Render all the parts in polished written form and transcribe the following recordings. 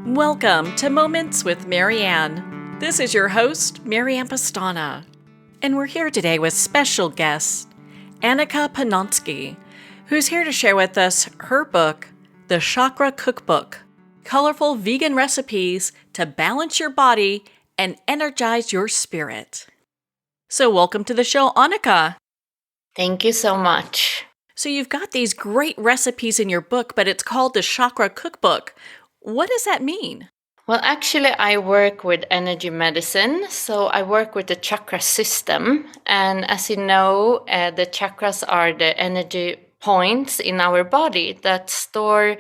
Welcome to Moments with Marianne. This is your host, Marianne Pastana, and we're here today with special guest, Annika Panotzki, who's here to share with us her book, The Chakra Cookbook, colorful vegan recipes to balance your body and energize your spirit. So welcome to the show, Annika. Thank you so much. So you've got these great recipes in your book, but it's called the Chakra Cookbook. What does that mean? Well, actually, I work with energy medicine. So I work with the chakra system. And as you know, the chakras are the energy points in our body that store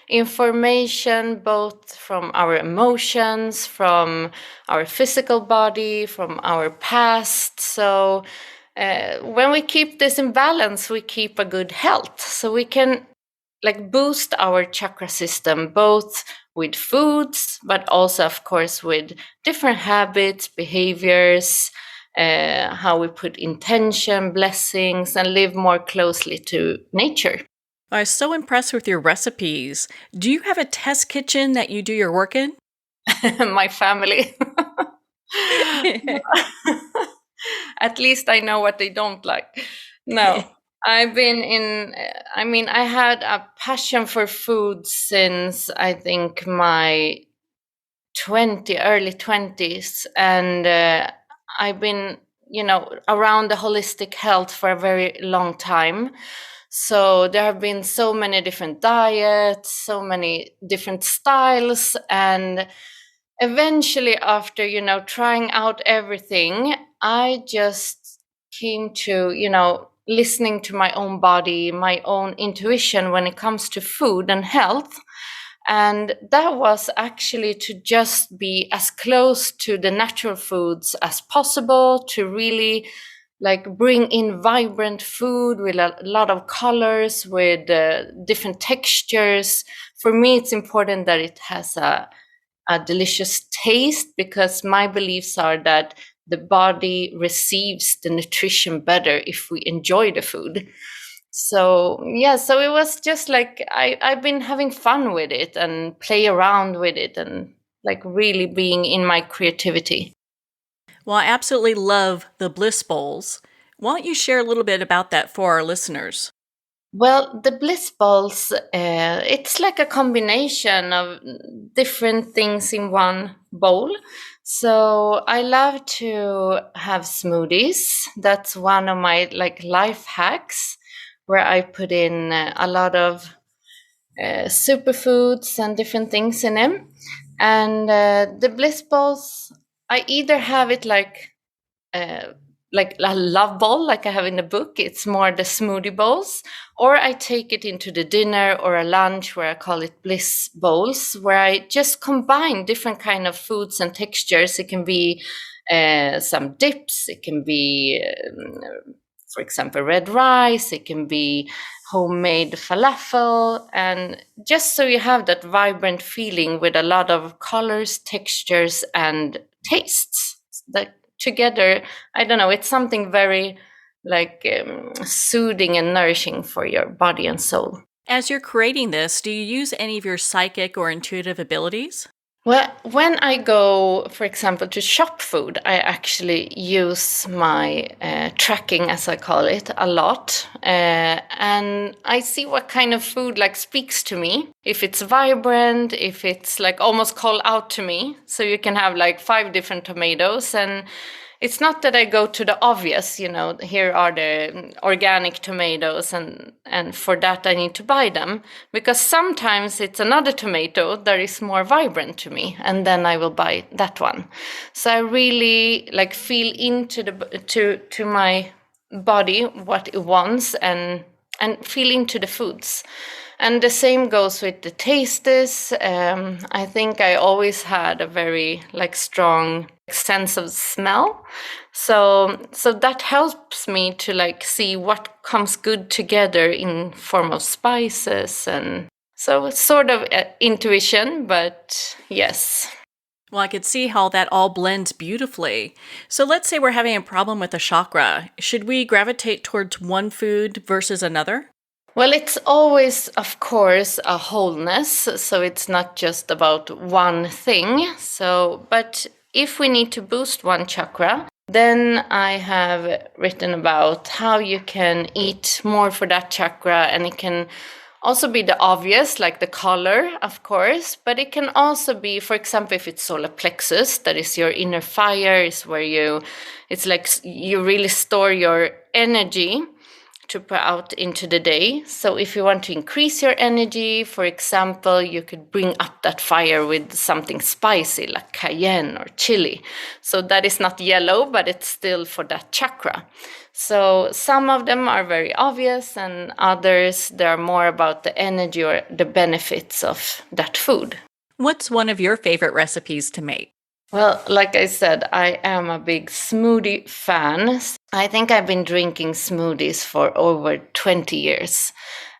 information both from our emotions, from our physical body, from our past. So when we keep this in balance, we keep a good health. So we can boost our chakra system both with foods, but also, of course, with different habits, behaviors, how we put intention, blessings, and live more closely to nature. I was so impressed with your recipes. Do you have a test kitchen that you do your work in? My family. At least I know what they don't like. No. I had a passion for food since I think my early 20s. And I've been, around the holistic health for a very long time. So there have been so many different diets, so many different styles. And eventually after, trying out everything, I just came to, listening to my own body, my own intuition when it comes to food and health. And that was actually to just be as close to the natural foods as possible, to really bring in vibrant food with a lot of colors, with different textures. For me, it's important that it has a delicious taste, because my beliefs are that the body receives the nutrition better if we enjoy the food. So it was just I've been having fun with it and play around with it and really being in my creativity. Well, I absolutely love the Bliss Bowls. Why don't you share a little bit about that for our listeners? Well, the bliss balls, it's like a combination of different things in one bowl. So I love to have smoothies. That's one of my life hacks, where I put in a lot of superfoods and different things in them. And the bliss balls, I either have it like a love bowl like I have in the book. It's more the smoothie bowls, or I take it into the dinner or a lunch where I call it bliss bowls, where I just combine different kind of foods and textures. It can be some dips, it can be for example red rice, it can be homemade falafel, and just so you have that vibrant feeling with a lot of colors, textures, and tastes that together, I don't know, it's something very soothing and nourishing for your body and soul. As you're creating this, do you use any of your psychic or intuitive abilities? Well, when I go, for example, to shop food, I actually use my tracking, as I call it, a lot. And I see what kind of food speaks to me. If it's vibrant, if it's almost call out to me. So you can have 5 different tomatoes, and it's not that I go to the obvious, here are the organic tomatoes, and for that I need to buy them, because sometimes it's another tomato that is more vibrant to me, and then I will buy that one. So I really feel into to my body what it wants, and feel into the foods. And the same goes with the tastes. I think I always had a very strong sense of smell. So that helps me to see what comes good together in form of spices. And so it's sort of intuition, but yes. Well, I could see how that all blends beautifully. So let's say we're having a problem with a chakra. Should we gravitate towards one food versus another? Well, it's always, of course, a wholeness. So it's not just about one thing. But if we need to boost one chakra, then I have written about how you can eat more for that chakra. And it can also be the obvious, like the color, of course, but it can also be, for example, if it's solar plexus, that is your inner fire, is where it's like you really store your energy to put out into the day. So if you want to increase your energy, for example, you could bring up that fire with something spicy like cayenne or chili. So that is not yellow, but it's still for that chakra. So some of them are very obvious, and others, they're more about the energy or the benefits of that food. What's one of your favorite recipes to make? Well, like I said, I am a big smoothie fan. I think I've been drinking smoothies for over 20 years.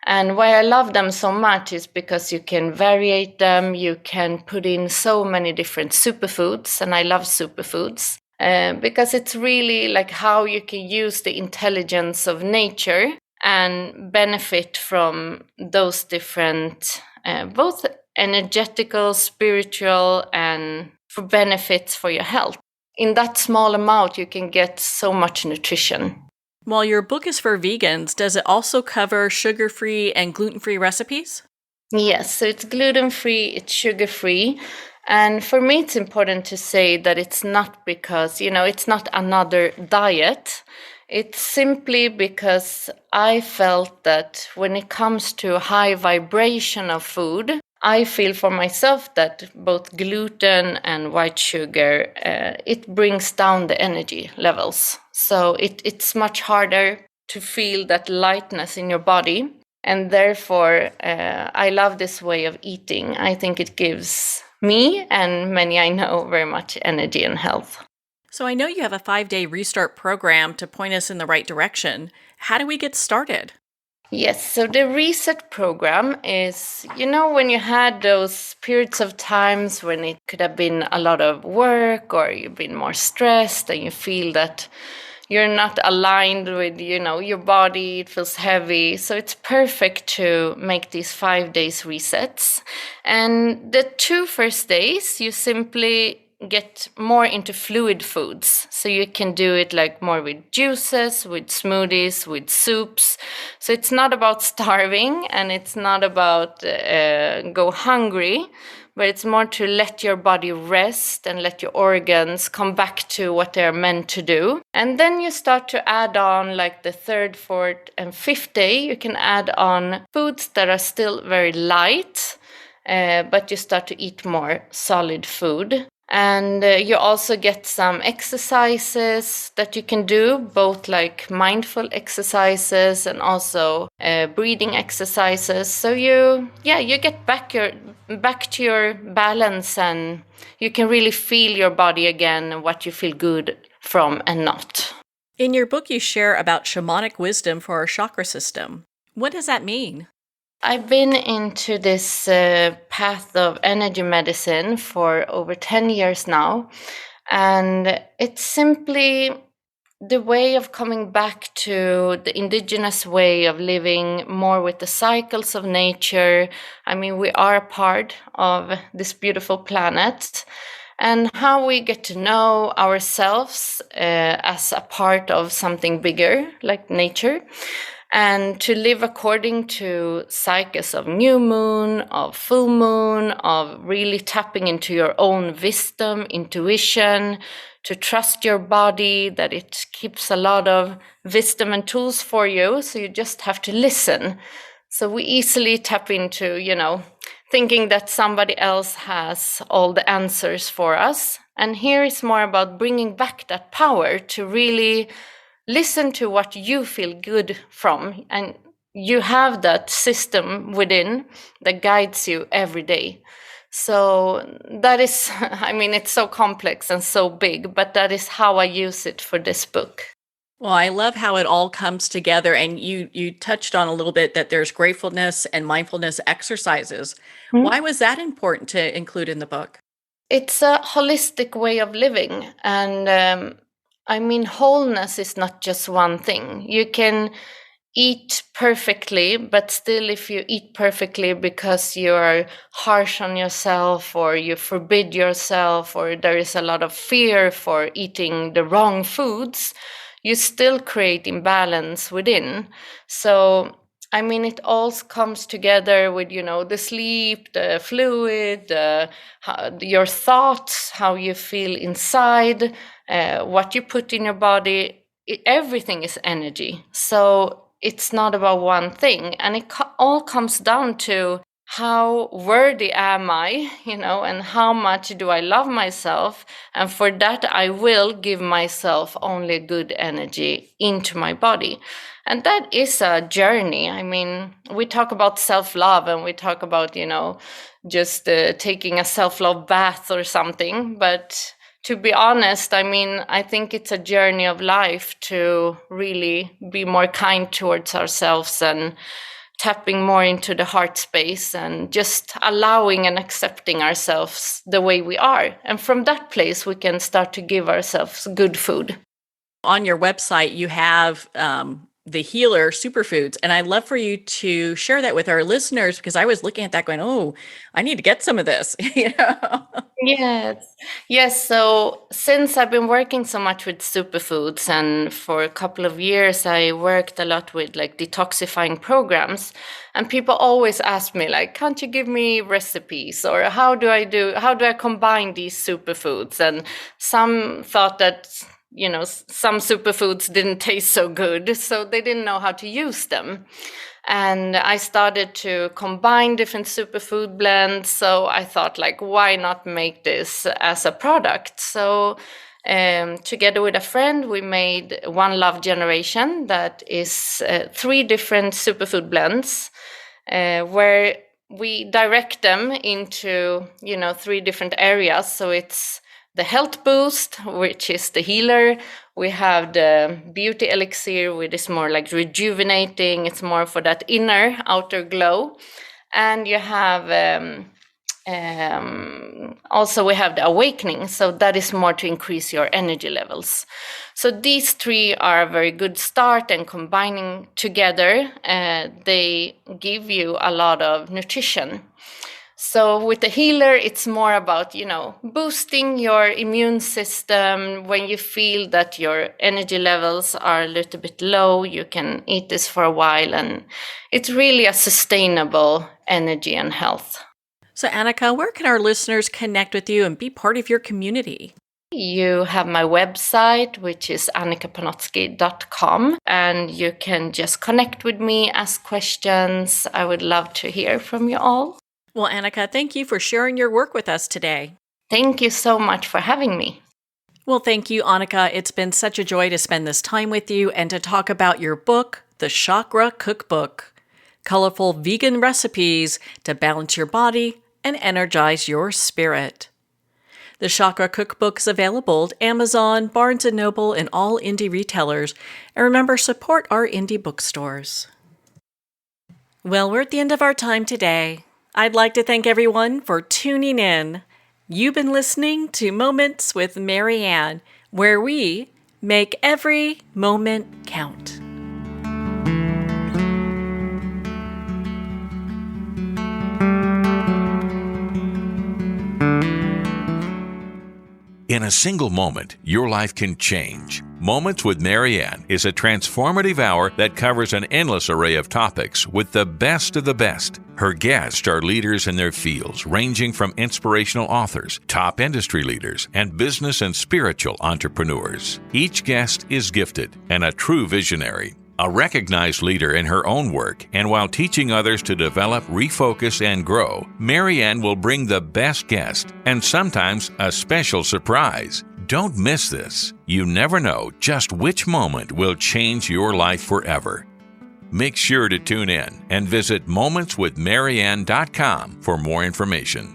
And why I love them so much is because you can variate them, you can put in so many different superfoods, and I love superfoods. Because it's really like how you can use the intelligence of nature and benefit from those different, both energetical, spiritual, and for benefits for your health. In that small amount, you can get so much nutrition. While your book is for vegans, does it also cover sugar-free and gluten-free recipes? Yes, so it's gluten-free, it's sugar-free. And for me, it's important to say that it's not because, it's not another diet. It's simply because I felt that when it comes to high vibration of food, I feel for myself that both gluten and white sugar, it brings down the energy levels. So it's much harder to feel that lightness in your body. And therefore, I love this way of eating. I think it gives me and many I know very much energy and health. So I know you have a 5-day restart program to point us in the right direction. How do we get started? Yes, so the reset program is, when you had those periods of times when it could have been a lot of work or you've been more stressed and you feel that you're not aligned with, your body, it feels heavy. So it's perfect to make these 5 days resets. And the 2 first days, you simply get more into fluid foods. So you can do it like more with juices, with smoothies, with soups. So it's not about starving and it's not about go hungry, but it's more to let your body rest and let your organs come back to what they're meant to do. And then you start to add on like the 3rd, 4th, and 5th day, you can add on foods that are still very light, but you start to eat more solid food. And you also get some exercises that you can do, both like mindful exercises and also breathing exercises. So you get back to your balance, and you can really feel your body again and what you feel good from and not. In your book, you share about shamanic wisdom for our chakra system. What does that mean? I've been into this path of energy medicine for over 10 years now, and it's simply the way of coming back to the indigenous way of living more with the cycles of nature. I mean, we are a part of this beautiful planet, and how we get to know ourselves as a part of something bigger like nature. And to live according to cycles of new moon, of full moon, of really tapping into your own wisdom, intuition, to trust your body, that it keeps a lot of wisdom and tools for you. So you just have to listen. So we easily tap into, thinking that somebody else has all the answers for us. And here is more about bringing back that power to really listen to what you feel good from, and you have that system within that guides you every day. So that is, it's so complex and so big, but that is how I use it for this book. Well, I love how it all comes together, and you touched on a little bit that there's gratefulness and mindfulness exercises. Mm-hmm. Why was that important to include in the book? It's a holistic way of living, and wholeness is not just one thing. You can eat perfectly, but still if you eat perfectly because you are harsh on yourself or you forbid yourself or there is a lot of fear for eating the wrong foods, you still create imbalance within. So I mean, it all comes together with, the sleep, the fluid, your thoughts, how you feel inside, what you put in your body. Everything is energy. So it's not about one thing. And it all comes down to how worthy am I, and how much do I love myself? And for that, I will give myself only good energy into my body. And that is a journey. I mean, we talk about self-love and we talk about, just taking a self-love bath or something. But to be honest, I mean, I think it's a journey of life to really be more kind towards ourselves and tapping more into the heart space and just allowing and accepting ourselves the way we are. And from that place, we can start to give ourselves good food. On your website, you have the healer superfoods. And I'd love for you to share that with our listeners, because I was looking at that going, oh, I need to get some of this. Yes. So since I've been working so much with superfoods, and for a couple of years, I worked a lot with like detoxifying programs, and people always ask me like, can't you give me recipes, or how do I combine these superfoods? And some thought that some superfoods didn't taste so good, so they didn't know how to use them. And I started to combine different superfood blends. So I thought, like, why not make this as a product? So together with a friend, we made One Love Generation, that is 3 different superfood blends where we direct them into, 3 different areas. So it's the health boost, which is the healer. We have the beauty elixir, which is more like rejuvenating. It's more for that outer glow. And you have also we have the awakening. So that is more to increase your energy levels. So these 3 are a very good start, and combining together, they give you a lot of nutrition. So with the healer, it's more about, boosting your immune system. When you feel that your energy levels are a little bit low, you can eat this for a while, and it's really a sustainable energy and health. So Annika, where can our listeners connect with you and be part of your community? You have my website, which is annikapanotzki.com, and you can just connect with me, ask questions. I would love to hear from you all. Well, Annika, thank you for sharing your work with us today. Thank you so much for having me. Well, thank you, Annika. It's been such a joy to spend this time with you and to talk about your book, The Chakra Cookbook, colorful vegan recipes to balance your body and energize your spirit. The Chakra Cookbook is available at Amazon, Barnes & Noble, and all indie retailers. And remember, support our indie bookstores. Well, we're at the end of our time today. I'd like to thank everyone for tuning in. You've been listening to Moments with Marianne, where we make every moment count. In a single moment, your life can change. Moments with Marianne is a transformative hour that covers an endless array of topics with the best of the best. Her guests are leaders in their fields, ranging from inspirational authors, top industry leaders, and business and spiritual entrepreneurs. Each guest is gifted and a true visionary, a recognized leader in her own work, and while teaching others to develop, refocus, and grow, Marianne will bring the best guest and sometimes a special surprise. Don't miss this. You never know just which moment will change your life forever. Make sure to tune in and visit momentswithmarianne.com for more information.